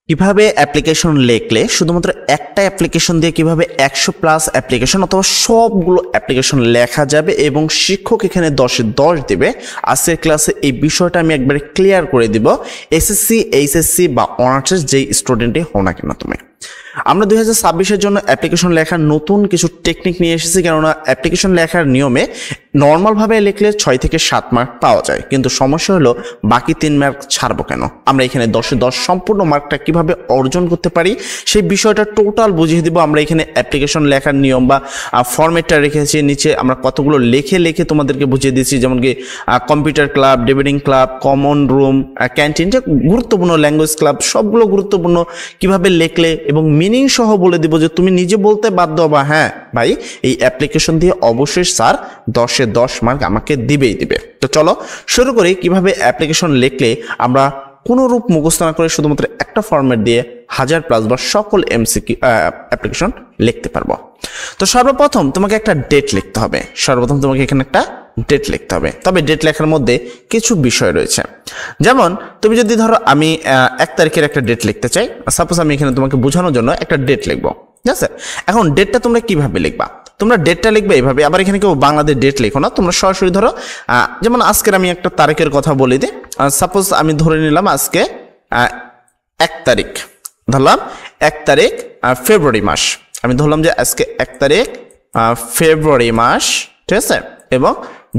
কিভাবে অ্যাপ্লিকেশন লিখলে শুধুমাত্র একটা অ্যাপ্লিকেশন দিয়ে কিভাবে 100+ অ্যাপ্লিকেশন অথবা সবগুলো অ্যাপ্লিকেশন লেখা যাবে এবং শিক্ষক এখানে 10-এ 10 দেবে। আজকের ক্লাসে এই বিষয়টা আমি একবারে ক্লিয়ার করে দিব, এসএসসি এইচএসসি বা অনার্সের যেই স্টুডেন্টই হও না কেন তুমি। আমরা 2026-এর জন্য অ্যাপ্লিকেশন লেখার নতুন কিছু টেকনিক নিয়ে এসেছি, কেননা অ্যাপ্লিকেশন লেখার নিয়মে নর্মালভাবে লিখলে 6 থেকে 7 মার্ক পাওয়া যায়, কিন্তু সমস্যা হলো বাকি 3 মার্ক ছাড়বো কেন। আমরা এখানে 10-এ 10 সম্পূর্ণ মার্কটা কিভাবে অর্জন করতে পারি সেই বিষয়টা টোটাল বুঝিয়ে দিব। আমরা এখানে অ্যাপ্লিকেশন লেখার নিয়ম বা ফরম্যাটটা রেখেছি, নিচে আমরা কতগুলো লিখে তোমাদেরকে বুঝিয়ে দিচ্ছি, যেমন কি computer club, debating club, common room, canteen, যে গুরুত্বপূর্ণ ল্যাঙ্গুয়েজ ক্লাব, সবগুলো গুরুত্বপূর্ণ কিভাবে লিখলে এবং মিনিং সহ বলে দিব যে তুমি নিজে বলতে বাধ্য হবা হ্যাঁ ভাই এই অ্যাপ্লিকেশন দিয়ে অবশ্যই স্যার 10-এ 10 মার্ক আমাকে দিবেই দিবে। তো চলো শুরু করি কিভাবে অ্যাপ্লিকেশন লিখলে আমরা কোনো রূপ মুখস্থ না করে শুধুমাত্র একটা ফরম্যাট দিয়ে 1000+ বা সকল এমসিকিউ অ্যাপ্লিকেশন লিখতে পারবো। তো সর্বপ্রথম তোমাকে একটা ডেট লিখতে হবে, তোমাকে এখানে একটা ডেট লিখতে হবে। তবে ডেট লেখার মধ্যে কিছু বিষয় রয়েছে, যেমন তুমি যদি ধরো আমি 1 তারিখের একটা ডেট লিখতে চাই, সাপোজ আমি এখানে তোমাকে বোঝানোর জন্য একটা ডেট লিখবো, ঠিক আছে। এখন ডেটটা তোমরা কিভাবে লিখবা, তোমরা ডেটটা লিখবে এইভাবে, আবার এখানে কেউ বাংলাদেশ ডেট লিখো না, তোমরা সরাসরি ধরো যেমন আজকের আমি একটা তারিখের কথা বলে দিই। সাপোজ আমি ধরে নিলাম আজকে 1 তারিখ, ধরলাম 1 তারিখ ফেব্রুয়ারি মাস, আমি ধরলাম যে আজকে 1 তারিখ ফেব্রুয়ারি মাস, ঠিক আছে, এবং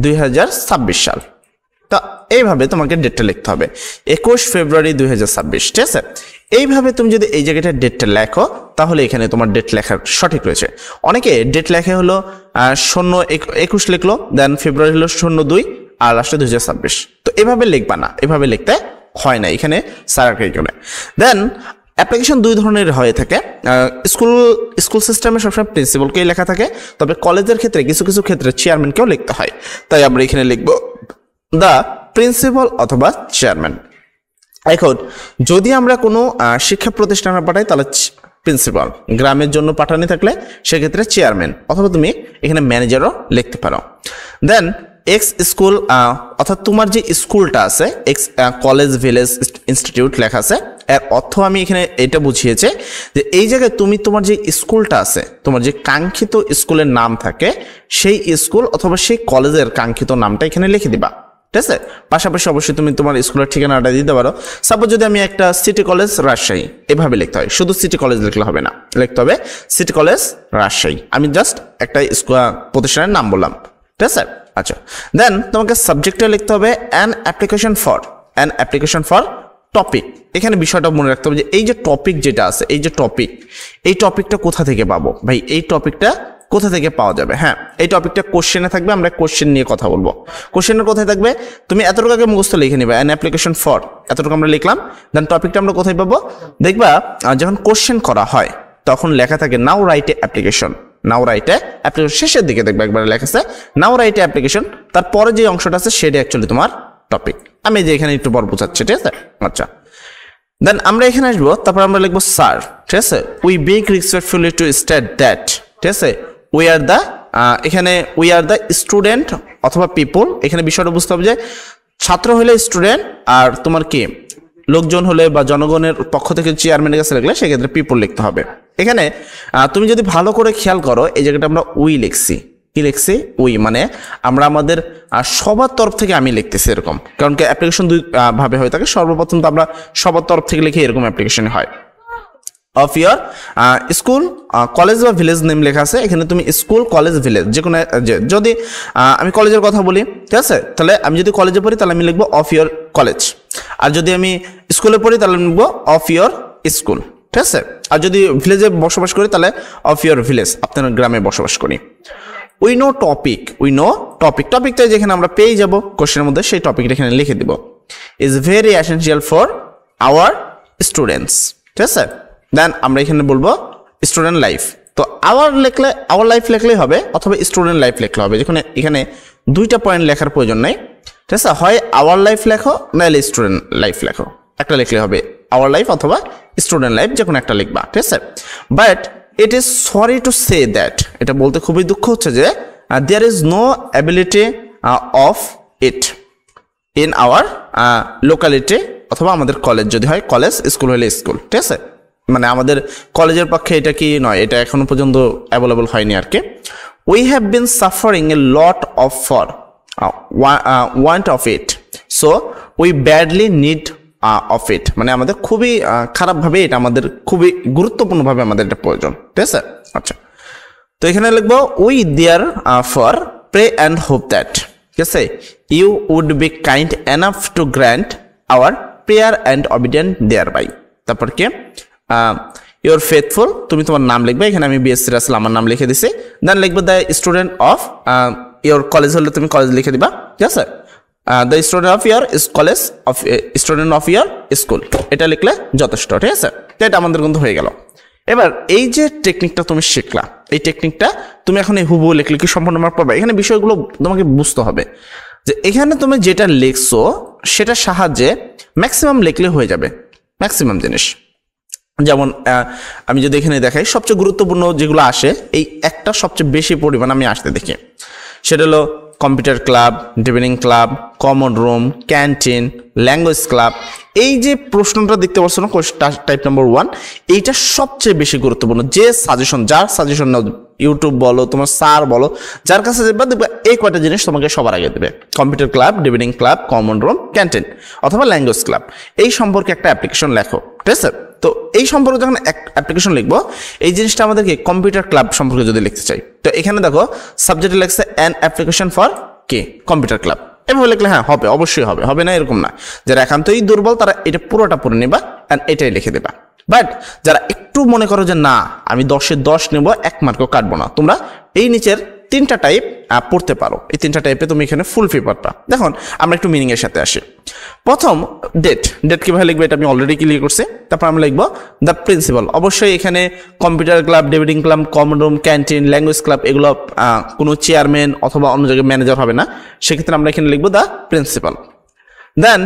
2026 সাল। তো এইভাবে তোমাকে ডেটটা লিখতে হবে, 21 ফেব্রুয়ারি 2026, ঠিক আছে। এইভাবে তুমি যদি এই জায়গাটা ডেটটা লেখো তাহলে এখানে তোমার ডেট লেখার সঠিক রয়েছে। অনেকে ডেট লেখে হলো 0-21 লিখলো, দেন ফেব্রুয়ারি হলো 02 আর লাস্টে 2026। তো এভাবে লিখবা না, এভাবে লিখতে হয় না এখানে সারাকারি করে। দেন অ্যাপ্লিকেশন 2 ধরনের হয়ে থাকে, স্কুল সিস্টেমে সবসময় প্রিন্সিপালকেই লেখা থাকে, তবে কলেজের ক্ষেত্রে কিছু কিছু ক্ষেত্রে চেয়ারম্যানকেও লিখতে হয়। তাই আমরা এখানে লিখবো দ্য প্রিন্সিপাল অথবা চেয়ারম্যান। এখন যদি আমরা কোনো শিক্ষা প্রতিষ্ঠানে পাঠাই তাহলে প্রিন্সিপাল, গ্রামের জন্য পাঠানো থাকলে সেক্ষেত্রে চেয়ারম্যান, অথবা তুমি এখানে ম্যানেজারও লিখতে পারো। দেন এক্স স্কুল, অর্থাৎ তোমার যে স্কুলটা আছে, এক্স কলেজ, ভিলেজ, ইনস্টিটিউট লেখা আছে, এর অর্থ আমি এখানে এটা বুঝিয়েছে যে এই জায়গায় তুমি তোমার যে স্কুলটা আছে, তোমার যে কাঙ্ক্ষিত স্কুলের নাম থাকে সেই স্কুল অথবা সেই কলেজের কাঙ্ক্ষিত নামটা এখানে লিখে দিবা, ঠিক আছে। পাশাপাশি অবশ্যই তুমি তোমার স্কুলের ঠিকানাটা দিতে পারো। সাপোজ যদি আমি একটা সিটি কলেজ রাজশাহী, এভাবে লিখতে হয়, শুধু সিটি কলেজ লিখলে হবে না, লিখতে হবে সিটি কলেজ রাজশাহী। আমি জাস্ট একটা প্রতিষ্ঠানের নাম বললাম, ঠিক আছে। আচ্ছা, দেন তোমাকে সাবজেক্টটা লিখতে হবে অ্যান অ্যাপ্লিকেশন ফর টপিক। এখানে বিষয়টা মনে রাখতে হবে যে এই যে টপিক যেটা আছে, এই টপিকটা কোথা থেকে পাবো ভাই, এই টপিকটা কোথা থেকে পাওয়া যাবে। হ্যাঁ, এই টপিকটা কোশ্চেনে থাকবে, আমরা কোশ্চেন নিয়ে কথা বলবো। কোশ্চেনের কোথায় থাকবে, তুমি এতটুকু আগে মুখস্থ লিখে নিবে, অ্যান অ্যাপ্লিকেশন ফর, এতটুকু আমরা লিখলাম। দেন টপিকটা আমরা কোথায় পাবো, দেখবা যখন কোশ্চেন করা হয় তখন লেখা থাকে নাও রাইট এ অ্যাপ্লিকেশন, শেষের দিকে দেখবে একবার লেখা আছে নাও রাইট এ অ্যাপ্লিকেশন, তারপরে যে অংশটা আছে সেটা অ্যাকচুয়ালি তোমার টপিক। আমি যে এখানে একটু বড় বোঝাচ্ছি, ঠিক আছে। আচ্ছা, দেন আমরা এখানে আসবো, তারপর আমরা লিখবো স্যার, ঠিক আছে। We beg respectfully two state that, ঠিক আছে, উই আর দ্য স্টুডেন্ট অথবা পিপল। এখানে বিষয়টা বুঝতে হবে যে ছাত্র হলে স্টুডেন্ট, আর তোমার কি লোকজন হলে বা জনগণের পক্ষ থেকে চেয়ারম্যানের কাছে লিখলে সেক্ষেত্রে পিপল লিখতে হবে। এখানে তুমি যদি ভালো করে খেয়াল করো এই জায়গাটা আমরা উই লিখছি, কি লিখছি, উই, মানে আমরা আমাদের সবার তরফ থেকে আমি লিখতেছি এরকম, কারণ কি অ্যাপ্লিকেশন 2 ভাবে হয়ে থাকে। সর্বপ্রথম তো আমরা সবার তরফ থেকে লিখে এরকম অ্যাপ্লিকেশন হয়। অফ ইয়ার স্কুল, কলেজ বা ভিলেজ নেম লেখা আছে, এখানে তুমি স্কুল, কলেজ, ভিলেজ যে কোনো, যদি আমি কলেজের কথা বলি, ঠিক আছে, তাহলে আমি যদি কলেজে পড়ি তাহলে আমি লিখবো অফ ইয়ার কলেজ, আর যদি আমি স্কুলে পড়ি তাহলে লিখবো অফ ইয়ার স্কুল, ঠিক আছে। আর যদি ভিলেজে বসবাস করি তাহলে অফ ইয়ার ভিলেজ, আপনার গ্রামে বসবাস করি। উই নো টপিকটা যেখানে আমরা পেয়ে যাব কোশ্চেনের মধ্যে, সেই টপিকটা এখানে লিখে দিব। Is very essential for our students, ঠিক আছে। দেন আমরা এখানে বলবো স্টুডেন্ট লাইফ, তো আওয়ার লাইফ লিখলেই হবে অথবা স্টুডেন্ট লাইফ লিখলে হবে, যেখানে এখানে 2টা পয়েন্ট লেখার প্রয়োজন নেই, ঠিক আছে। হয় আওয়ার লাইফ লেখো নাহলে স্টুডেন্ট লাইফ লেখো, একটা লিখলে হবে আওয়ার লাইফ অথবা স্টুডেন্ট লাইফ, যে কোনো একটা লিখবা, ঠিক আছে। But it is sorry to say that, এটা বলতে খুবই দুঃখ হচ্ছে যে there is no ability of it in our locality অথবা আমাদের কলেজ যদি হয় কলেজ, স্কুল হলে স্কুল, ঠিক আছে? মানে আমাদের কলেজের পক্ষে এটা কি নয়, এটা এখনো পর্যন্ত অ্যাভেলেবল হয়নি আর কি। We have been suffering A lot of for want of it, so we badly need of it, মানে আমাদের খুবই খারাপভাবে এটা আমাদের খুবই গুরুত্বপূর্ণভাবে আমাদের এটা প্রয়োজন, ঠিক আছে? আচ্ছা, তো এখানে লিখবো we therefore pray and hope that, ঠিক আছে, you would be kind enough to grant our prayer and obedient thereby. তারপর কি ইউর ফেথফুল, তুমি তোমার নাম লিখবে, এখানে আমি বিএসসি রাসেল আমার নাম লিখে দিছি। দেন লিখবে the student of your college হলে তুমি কলেজ লিখে দিবা, ঠিক আছে? The student of year college of student of your school, এটা লিখলে যথেষ্ট, ঠিক আছে? তো এটা আমাদের কিন্তু হয়ে গেল। এবার এই যে টেকনিকটা তুমি শিখলা, এই টেকনিকটা তুমি এখন এই হুবহু লিখলে কি সম্পূর্ণ মার্ক পাবে? এখানে বিষয়গুলো তোমাকে বুঝতে হবে যে এখানে তুমি যেটা লিখছো সেটার সাহায্যে ম্যাক্সিমাম লিখলে হয়ে যাবে, ম্যাক্সিমাম জিনিস। যেমন আমি যদি এখানে দেখাই সবচেয়ে গুরুত্বপূর্ণ যেগুলো আসে, এই একটা সবচেয়ে বেশি পরিমাণ আমি আসতে দেখি, সেটা হলো computer club, debating club, common room, canteen, language club. এই যে প্রশ্নটা দেখতে পাচ্ছ না, টাইপ নাম্বার 1, এইটা সবচেয়ে বেশি গুরুত্বপূর্ণ। যে সাজেশন, যার সাজেশন নাও, ইউটিউব বলো, তোমার স্যার বলো, যার কাছে যাবে দেখবে এই কয়টা জিনিস তোমাকে সবার আগে দেবে, computer club, debating club, common room, canteen অথবা ল্যাঙ্গুয়েজ ক্লাব। এই সম্পর্কে একটা অ্যাপ্লিকেশন লেখো, ঠিক আছে? তো এই সম্পর্কে যখন অ্যাপ্লিকেশন লিখবো, এই জিনিসটা আমাদেরকে কম্পিউটার ক্লাব সম্পর্কে যদি লিখতে চাই, তো এখানে দেখো সাবজেক্টে লিখছে অ্যান অ্যাপ্লিকেশন ফর কি কম্পিউটার ক্লাব, এভাবে লিখলে হ্যাঁ হবে, অবশ্যই হবে, হবে না এরকম না। যারা একান্তই দুর্বল তারা এটা পুরোটা পড়ে নেবা অ্যান্ড এটাই লিখে দেবা। বাট যারা একটু মনে করো যে না আমি 10-এ 10 নেব, 1 মার্কও কাটবো না, তোমরা এই নিচের 3টা টাইপ পড়তে পারো। এই 3টা টাইপে তুমি এখানে ফুল ফি পাবা। দেখুন আমরা একটু মিনিং এর সাথে আসি। প্রথম ডেট, ডেট কিভাবে লিখবে এটা আমি অলরেডি ক্লিয়ার করছি। তারপর আমরা লিখবো দ্য প্রিন্সিপাল, অবশ্যই এখানে computer club, debating club, common room, canteen, language club এগুলো কোনো চেয়ারম্যান অথবা অন্য জায়গায় ম্যানেজার হবে না, সেক্ষেত্রে আমরা এখানে লিখবো দ্য প্রিন্সিপাল। দেন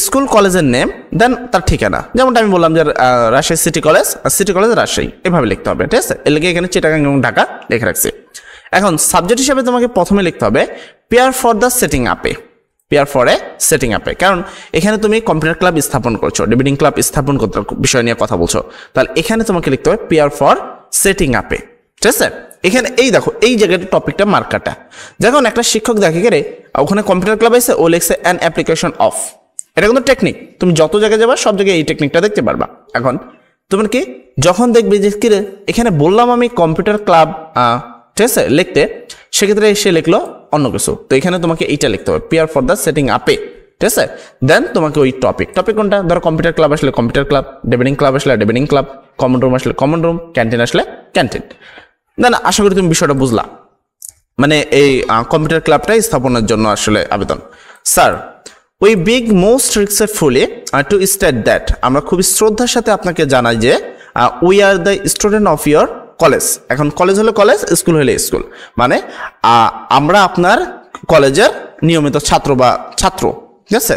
স্কুল কলেজের নেম, দেন তার ঠিকানা, যেমনটা আমি বললাম যে Rajshahi city college, city college Rajshahi, এভাবে লিখতে হবে, ঠিক আছে? এর লিখে এখানে চিটাগাং এবং ঢাকা লিখে রাখছি। এখন সাবজেক্ট হিসাবে তোমাকে প্রথমে লিখতে হবে পেয়ার ফর দ্য সেটিং আপে, পেয়ার ফর এ সেটিং আপে, কারণ এখানে তুমি কম্পিউটার ক্লাব স্থাপন করছো, ডিবেটিং ক্লাব স্থাপন করতে বিষয় নিয়ে কথা বলছো, তাহলে এখানে তোমাকে লিখতে হবে পেয়ার ফর সেটিং আপে, ঠিক আছে? এখানে এই দেখো এই জায়গাটা টপিকটা মার্কারটা, যখন একটা শিক্ষক দেখে গেলে ওখানে কম্পিউটার ক্লাব আছে, ও লিখছে অ্যান অ্যাপ্লিকেশন অফ, এটা কিন্তু টেকনিক, তুমি যত জায়গায় যাবা সব জায়গায় এই টেকনিকটা দেখতে পারবা। এখন তোমার কি যখন দেখবে যে কি রে এখানে বললাম আমি কম্পিউটার ক্লাব, ঠিক আছে, লিখতে, সেক্ষেত্রে সে লিখলো অন্য কিছু, তো এখানে তোমাকে এইটা লিখতে হবে পেয়ার ফর দ্য সেটিং আপে, ঠিক আছে? দেন তোমাকে ওই টপিক কোনটা, ধরো কম্পিউটার ক্লাব আসলে কম্পিউটার ক্লাব, ডিবেটিং ক্লাব আসলে ডিবেটিং ক্লাব, কমন রুম আসলে কমন রুম, ক্যান্টিন আসলে ক্যান্টিন। দেন আশা করি তুমি বিষয়টা বুঝলা। মানে এই কম্পিউটার ক্লাবটাই স্থাপনের জন্য আসলে আবেদন। Sir we beg most respectfully to state that, আমরা খুবই শ্রদ্ধার সাথে আপনাকে জানাই যে we are the student of your college. এখন কলেজ হলে কলেজ, স্কুল হলে স্কুল, মানে আমরা আপনার কলেজের নিয়মিত ছাত্র বা ছাত্র, ঠিক আছে?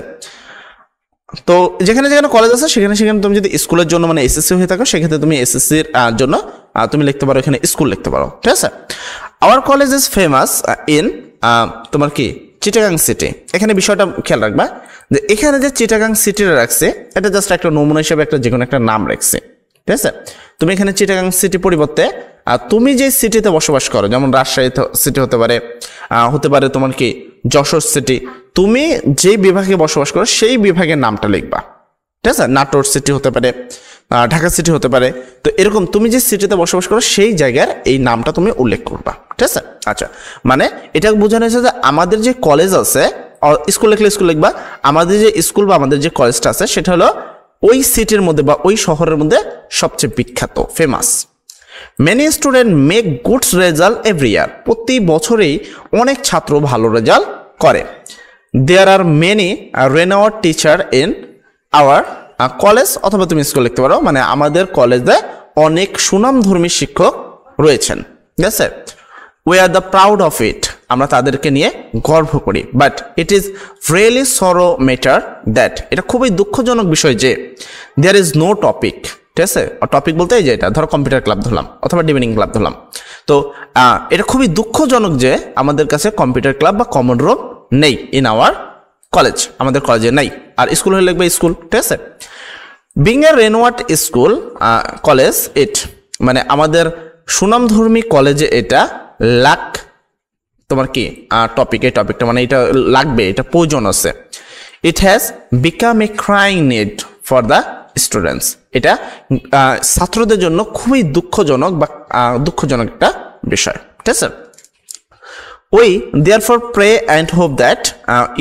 তো যেখানে যেখানে কলেজ আছে সেখানে সেখানে তুমি যদি স্কুলের জন্য মানে এসএসসি হয়ে থাকো, সেক্ষেত্রে তুমি এসএসসির জন্য তুমি লিখতে পারো এখানে স্কুল লিখতে পারো, ঠিক আছে? Hour college is famous in তোমার কি চিটাগাং সিটি। এখানে বিষয়টা খেয়াল রাখবা যে এখানে যে চিটাগাং সিটিটা রাখছে এটা জাস্ট একটা নমুনা হিসেবে একটা যে কোনো একটা নাম রাখছে, ঠিক আছে? তুমি এখানে চিটাগাং সিটি পরিবর্তে তুমি যে সিটিতে বসবাস করো, যেমন রাজশাহী সিটি হতে পারে তোমার কি যশোর সিটি, তুমি যে বিভাগে বসবাস করো সেই বিভাগের নামটা লিখবা, ঠিক আছে? নাটোর সিটি হতে পারে, ঢাকা সিটি হতে পারে, তো এরকম তুমি যে সিটিতে বসবাস করো সেই জায়গার এই নামটা তুমি উল্লেখ করবা, ঠিক আছে? আচ্ছা, মানে এটা বোঝানো হয়েছে যে আমাদের যে কলেজ আছে, স্কুল লিখলে স্কুল লিখবা, আমাদের যে স্কুল বা আমাদের যে কলেজটা আছে সেটা হলো ওই সিটির মধ্যে বা ওই শহরের মধ্যে সবচেয়ে বিখ্যাত, famous. Many student make good result every year, প্রতি বছরেই অনেক ছাত্র ভালো রেজাল্ট করে। There are many renowned teacher in our college, অথবা তুমি স্কুল লিখতে পারো, মানে আমাদের কলেজে অনেক সুনামধর্মী শিক্ষক রয়েছেন, ঠিক আছে? We are the proud of it, আমরা তাদেরকে নিয়ে গর্ব করি। বাট ইট ইজ রিয়েলি সরো ম্যাটার দ্যাট, এটা খুবই দুঃখজনক বিষয় যে দেয়ার ইজ নো টপিক, ঠিক আছে? টপিক বলতে এই যে এটা ধরো কম্পিউটার ক্লাব ধরলাম অথবা ডিবেটিং ক্লাব ধরলাম, তো এটা খুবই দুঃখজনক যে আমাদের কাছে কম্পিউটার ক্লাব বা কমন রুম নেই ইন আওয়ার কলেজ, আমাদের কলেজে নাই। আর স্কুল হলে লিখবে স্কুল, ঠিক আছে। বিং এ রেনোয়ার্ড স্কুল কলেজ ইট, মানে আমাদের সুনামধর্মী কলেজে এটা লাক তোমার কি টপিক, এই টপিকটা মানে এটা লাগবে, এটা প্রয়োজন আছে। It has become a crying need for the students, এটা ছাত্রদের জন্য খুবই দুঃখজনক বা দুঃখজনক একটা বিষয়, ঠিক আছে। We therefore pray and hope that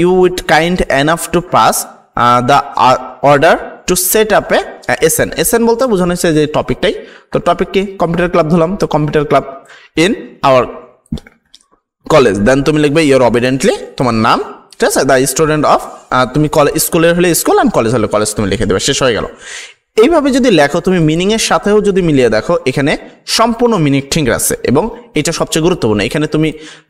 you would kind enough to pass the order to set up a SN. SN বলতে বোঝানো হচ্ছে যে টপিকটাই, তো টপিক কি কম্পিউটার ক্লাব ধরলাম, তো computer club in our college, then তুমি লিখবে ইয়োর অবিডেন্টলি তোমার নাম, ঠিক আছে, দ্য স্টুডেন্ট অফ, তুমি স্কুলের হলে স্কুল আর কলেজ হলে কলেজ তুমি লিখে দেবে, শেষ হয়ে গেল। এইভাবে যদি লেখো তুমি মিনিং এর সাথেও যদি মিলিয়ে দেখো এখানে সম্পূর্ণ মিনিং ঠিক আছে, এবং এটা সবচেয়ে গুরুত্বপূর্ণ। এখানে তুমি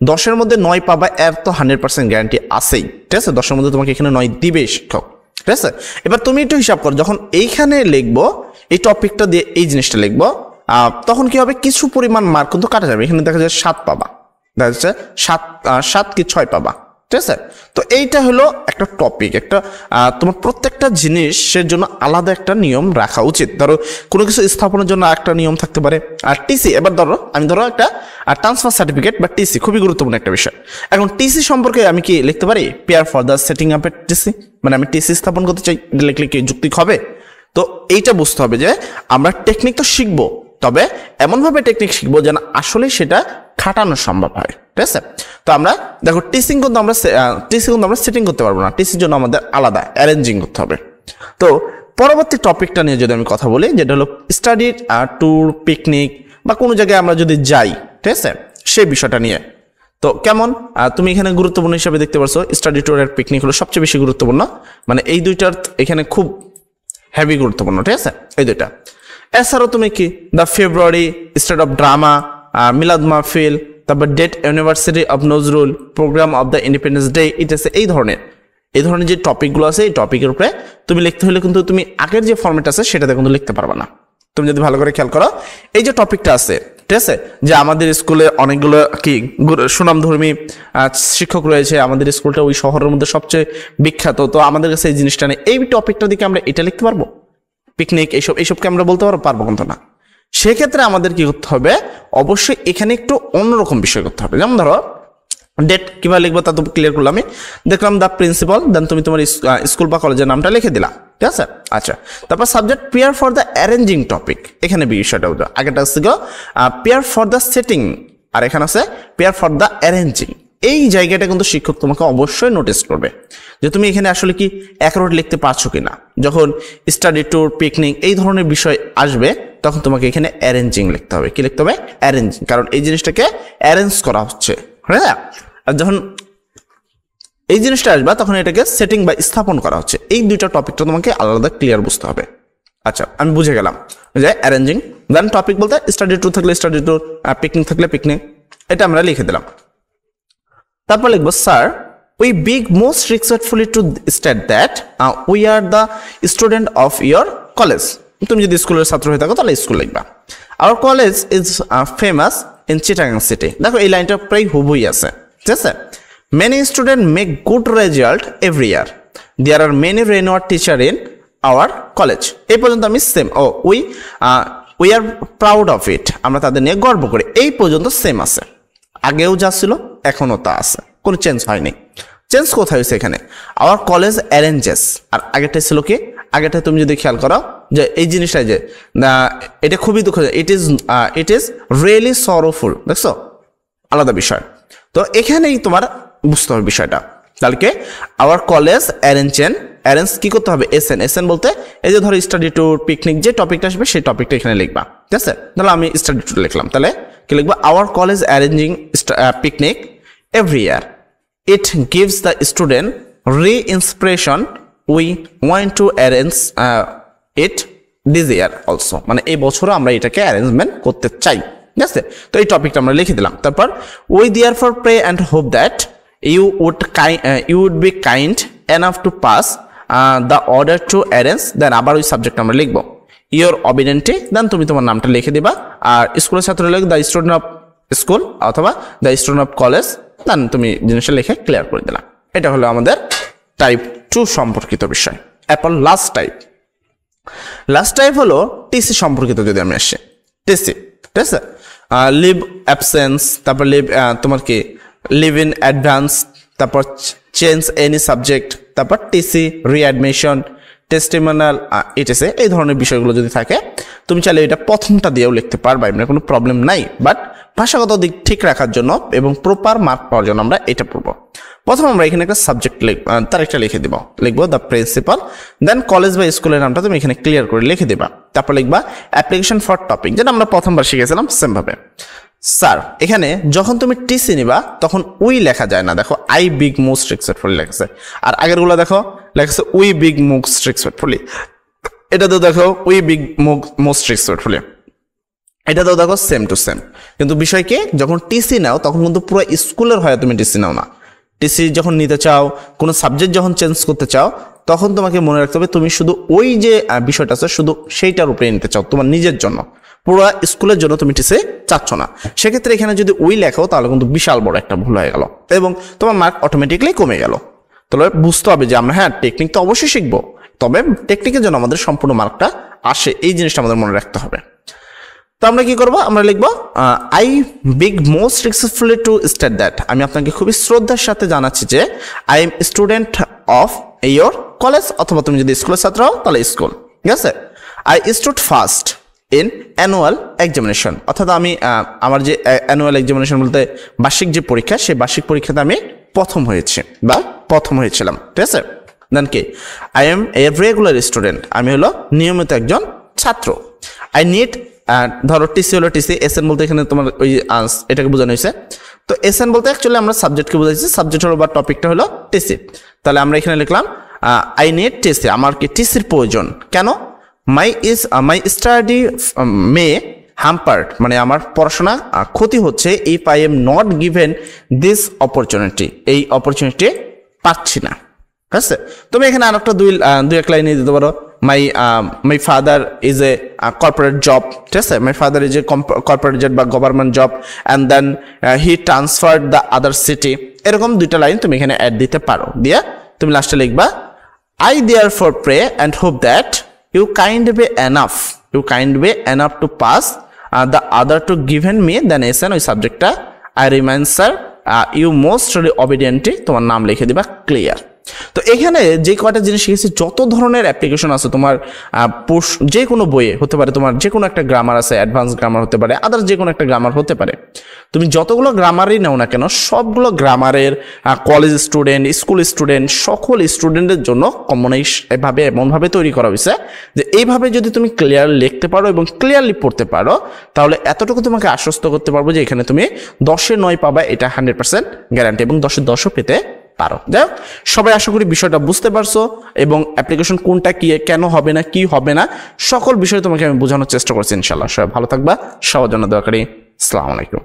10-এর মধ্যে 9 পাবা, এর তো 100% গ্যারান্টি আছেই, ঠিক আছে। 10-এর মধ্যে তোমাকে এখানে 9 দিবে শিক্ষক, ঠিক আছে। এবার তুমি একটু হিসাব করো, যখন এইখানে লিখবো এই টপিকটা দিয়ে এই জিনিসটা লিখবো, তখন কি হবে, কিছু পরিমাণ মার্ক কিন্তু কাটা যাবে। এখানে দেখা যায় 7 পাবা, দেখা যাচ্ছে 7 কি 6 পাবা, ঠিক আছে। তো এইটা হলো একটা টপিক, একটা তোমার প্রত্যেকটা জিনিসের জন্য আলাদা একটা নিয়ম রাখা উচিত। ধরো কোনো কিছু স্থাপনের জন্য একটা নিয়ম থাকতে পারে। আর টিসি, এবার আমি ধরো একটা ট্রান্সফার সার্টিফিকেট বা টিসি, খুবই গুরুত্বপূর্ণ একটা বিষয়। এখন টিসি সম্পর্কে আমি কি লিখতে পারি, pair for the setting up A TC, মানে আমি টিসি স্থাপন করতে চাই, এটা লিখলে কি যুক্তি হবে? তো এইটা বুঝতে হবে যে আমরা টেকনিক তো শিখবো, তবে এমনভাবে টেকনিক শিখবো যেন আসলে সেটা খাটানো সম্ভব হয়, ঠিক আছে। তো আমরা দেখো টিসি কিন্তু আমরা সেটিং করতে পারবো না, টিসির জন্য আমাদের আলাদা অ্যারেঞ্জিং করতে হবে। তো পরবর্তী টপিকটা নিয়ে যদি আমি কথা বলি, যেটা হলো স্টাডি ট্যুর, পিকনিক বা কোনো জায়গায় আমরা যদি যাই, ঠিক আছে, সেই বিষয়টা নিয়ে। তো কেমন তুমি এখানে গুরুত্বপূর্ণ হিসাবে দেখতে পারছো, স্টাডি ট্যুর আর পিকনিক হলো সবচেয়ে বেশি গুরুত্বপূর্ণ, মানে এই দুইটার এখানে খুব হেভি গুরুত্বপূর্ণ, ঠিক আছে, এই দুইটা। এছাড়াও তুমি কি the February, state of drama, মিলাদ মাহফিল, তারপর date university of Nazrul, programme of the Independence Day, ইত্যাদি এই ধরনের যে টপিকগুলো আছে, এই টপিকের উপরে তুমি লিখতে হলে কিন্তু তুমি আগের যে ফর্মেট আছে সেটাতে কিন্তু লিখতে পারবে না। তুমি যদি ভালো করে খেয়াল করো, এই যে টপিকটা আছে, ঠিক আছে, যে আমাদের স্কুলে অনেকগুলো কি সুনামধর্মী শিক্ষক রয়েছে, আমাদের স্কুলটা ওই শহরের মধ্যে সবচেয়ে বিখ্যাত, তো আমাদের কাছে এই জিনিসটা নেই, এই টপিকটা দিকে আমরা এটা লিখতে পারবো, পিকনিক এইসবকে আমরা বলতে পারবো কিন্তু না। সেক্ষেত্রে আমাদের কি করতে হবে, অবশ্যই এখানে একটু অন্যরকম বিষয় করতে হবে। যেমন ধরো ডেট কিভাবে লিখবো তা তো ক্লিয়ার করলাম, আমি দেখলাম দ্য প্রিন্সিপাল, দেন তুমি তোমার স্কুল বা কলেজের নামটা লিখে দিলা, ঠিক আছে। আচ্ছা, তারপর subject pair for the arranging topic, এখানে বিষয়টা বুঝো, আগেটা হচ্ছে পেয়ার ফর দ্য সেটিং, আর এখানে আছে পেয়ার ফর দ্য অ্যারেঞ্জিং। এই জায়গাটা কিন্তু শিক্ষক তোমাকে অবশ্যই নোটিস করবে যে তুমি এখানে আসলে কি অ্যাকুরেট লিখতে পারছো কিনা। যখন স্টাডি ট্যুর, পিকনিক এই ধরনের বিষয় আসবে, তখন তোমাকে এখানে অ্যারেঞ্জিং লিখতে হবে। কি লিখতে হবে? অ্যারেঞ্জিং, কারণ এই জিনিসটাকে অ্যারেঞ্জ করা হচ্ছে, হ্যাঁ। আর যখন এই জিনিসটা আসবে, তখন এটাকে সেটিং বা স্থাপন করা হচ্ছে। এই দুইটা টপিকটা তোমাকে আলাদা ক্লিয়ার বুঝতে হবে। আচ্ছা, আমি বুঝে গেলাম যে অ্যারেঞ্জিং, দেন টপিক বলতে স্টাডি ট্যুর থাকলে স্টাডি ট্যুর, পিকনিক থাকলে পিকনিক, এটা আমরা লিখে দিলাম। তারপর লিখবো sir, we beg most respectfully to state that we are the student of your college. তুমি যদি স্কুলের ছাত্র হয়ে থাকো তাহলে স্কুল লিখবা। Our college is famous in Chittagong city. দেখো এই লাইনটা প্রায় হুবই আছে, ঠিক আছে। Many student make good result every year, there are many renowned teacher in our college. এই পর্যন্ত আমি same, we are proud of it, আমরা তাদের নিয়ে গর্ব করি, এই পর্যন্ত সেম আছে। আগেও যা ছিল এখনও তা আছে, কোনো চেঞ্জ হয়নি। চেঞ্জ কোথায় হয়েছে এখানে? আওয়ার কলেজ অ্যারেঞ্জেস, আর আগেরটা ছিল কি, আগেরটা তুমি যদি খেয়াল করো যে এই জিনিসটা যে এটা খুবই দুঃখজনক, ইট ইজ রিয়েলি সরোফুল, দেখছো, আলাদা বিষয়। তো এখানেই তোমার বুঝতে হবে বিষয়টা। তাহলে কি আওয়ার কলেজ অ্যারেঞ্জ কি করতে হবে? এসএন বলতে এই যে ধরো স্টাডি ট্যুর, পিকনিক, যে টপিকটা আসবে সেই টপিকটা এখানে লিখবা, ঠিক আছে। তাহলে আমি স্টাডি ট্যুর লিখলাম, তাহলে কি লিখবা? Our college arranging picnic every year, it gives the student reinspiration, we want to arrange it this year also, মানে এই বছরও আমরা এটাকে অ্যারেঞ্জমেন্ট করতে চাই, ঠিক আছে। তো এই টপিকটা আমরা লিখে দিলাম। তারপর we therefore pray and hope that you would be kind enough to pass the order to arrange, then আবার ওই সাবজেক্ট আমরা লিখবো your obediently, দেন তুমি তোমার নামটা লিখে দিবা। আর স্কুলের ছাত্র লিখবে দ্য স্টুডেন্ট অফ স্কুল অথবা the student of college, then তুমি জিনিসটা লিখে ক্লিয়ার করে দিলাম। এটা হলো আমাদের টাইপ 2 সম্পর্কিত বিষয়। এরপর লাস্ট টাইপ হলো টিসি সম্পর্কিত। যদি আমি আসি টিসি, ঠিক আছে, লিভ অ্যাবসেন্স, তারপর লিভ তোমার কি লিভ ইন অ্যাডভান্স, তারপর চেঞ্জ এনি সাবজেক্ট, তারপর টিসি রিঅ্যাডমিশন, টেস্টিমোনিয়াল, ইটিসি, এই ধরনের বিষয়গুলো যদি থাকে তুমি চাইলে এটা প্রথমটা দিয়েও লিখতে পারবা, এমনি কোনো প্রবলেম নাই। বাট ভাষাগত দিক ঠিক রাখার জন্য এবং প্রপার মার্ক পাওয়ার জন্য আমরা এটা পড়বো। প্রথম আমরা এখানে একটা সাবজেক্ট তারিখটা লিখে দিব, লিখবো দ্য প্রিন্সিপাল, দেন কলেজ বা স্কুলের নামটা তুমি এখানে ক্লিয়ার করে লিখে দিবা। তারপর লিখবা অ্যাপ্লিকেশন ফর টপিক, যেটা আমরা প্রথমবার শিখেছিলাম সেম ভাবে। স্যার, এখানে যখন তুমি টিসি নিবা তখন উই লেখা যায় না, দেখো আই বিগ মোস্ট রেসপেক্টফুলি লেখেছে, আর আগেরগুলো দেখো লেখেছে উই বিগ মোস্ট রেসপেক্টফুলি, এটাতেও দেখো উই বিগ মোস্ট রেসপেক্টফুলি, এটাতেও দেখো সেম টু সেম। কিন্তু বিষয় কি, যখন টিসি নাও তখন কিন্তু পুরো স্কুলের হয় তুমি টিসি নাও না। টিসি যখন নিতে চাও, কোনো সাবজেক্ট যখন চেঞ্জ করতে চাও, তখন তোমাকে মনে রাখতে হবে তুমি শুধু ওই যে বিষয়টা আছে শুধু সেইটার উপরে নিতে চাও তোমার নিজের জন্য, পুরো স্কুলের জন্য তুমি টিসি চাচ্ছ না। সেক্ষেত্রে এখানে যদি ওই লেখো তাহলে কিন্তু বিশাল বড় একটা ভুল হয়ে গেল এবং তোমার মার্ক অটোমেটিকলি কমে গেল। তাহলে বুঝতে হবে যে আমরা হ্যাঁ টেকনিক তো অবশ্যই শিখবো, তবে টেকনিকের জন্য আমাদের সম্পূর্ণ মার্কটা আসে, এই জিনিসটা আমাদের মনে রাখতে হবে। তো আমরা কি করবো, আমরা লিখবো I beg most respectfully to state that, আমি আপনাকে খুবই শ্রদ্ধার সাথে জানাচ্ছি যে I am student of your college, অথবা তুমি যদি স্কুলের ছাত্র হও তাহলে স্কুল, ঠিক আছে। I stood first in annual examination, অর্থাৎ আমি আমার যে অ্যানুয়াল এক্সামিনেশন বলতে বার্ষিক যে পরীক্ষা, সেই বার্ষিক পরীক্ষাতে আমি প্রথম হয়েছিলাম, ঠিক আছে। দেন কি, I M a regular student, আমি হলো নিয়মিত একজন ছাত্র। আই নিড, ধরো টিসি হলো টিসি, এসএন বলতে এখানে তোমার ওই এটাকে বোঝানো হয়েছে। তো এসএন বলতে অ্যাকচুয়ালি আমরা সাবজেক্টকে বোঝাইছি, সাবজেক্ট হলো বা টপিকটা হলো টিসি। তাহলে আমরা এখানে লিখলাম আই নিড টিসি, আমার কি টিসির প্রয়োজন। কেন, মাই স্টাডি মে হাম্পার্ড, মানে আমার পড়াশোনা ক্ষতি হচ্ছে, if I am not given this opportunity, এই অপরচুনিটি পাচ্ছি না, ঠিক আছে। তুমি এখানে আর একটা দুই এক লাইনে দিতে পারো, my father is a corporate job, ঠিক আছে, my father is a corporate job বা government job, and then he transferred the other city, এরকম দুইটা লাইন তুমি এখানে অ্যাড দিতে পারো। দিয়ে তুমি লাস্টে লিখবা I therefore pray and hope that you kind be enough to pass the other to given me then SN, ওই সাবজেক্টটা I remind sir you mostly obediently, তোমার নাম লিখে দিবা, ক্লিয়ার। তো এখানে যে কয়টা জিনিস শিখেছি, যত ধরনের অ্যাপ্লিকেশন আছে তোমার যে কোনো বইয়ে হতে পারে, তোমার যে কোনো একটা গ্রামার আছে, অ্যাডভান্স গ্রামার হতে পারে, আদার্স যে কোনো একটা গ্রামার হতে পারে, তুমি যতগুলো গ্রামারই নাও না কেন সবগুলো গ্রামারের কলেজ স্টুডেন্ট, স্কুল স্টুডেন্ট, সকল স্টুডেন্টের জন্য এমনভাবে তৈরি করা হয়েছে যে এইভাবে যদি তুমি ক্লিয়ার লিখতে পারো এবং ক্লিয়ারলি পড়তে পারো, তাহলে এতটুকু তোমাকে আশ্বস্ত করতে পারবো যে এখানে তুমি 10-এ 9 পাবা, এটা 100% গ্যারান্টি, এবং 10-এ 10ও পেতে পারো। যাই হোক, সবাই আশা করি বিষয়টা বুঝতে পারছো এবং অ্যাপ্লিকেশন কোনটা কি, কেন হবে না, কি হবে না, সকল বিষয় তোমাকে আমি বোঝানোর চেষ্টা করছি। ইনশাআল্লাহ সবাই ভালো থাকবা, সবার জন্য দোয়া করি। আসসালামু আলাইকুম।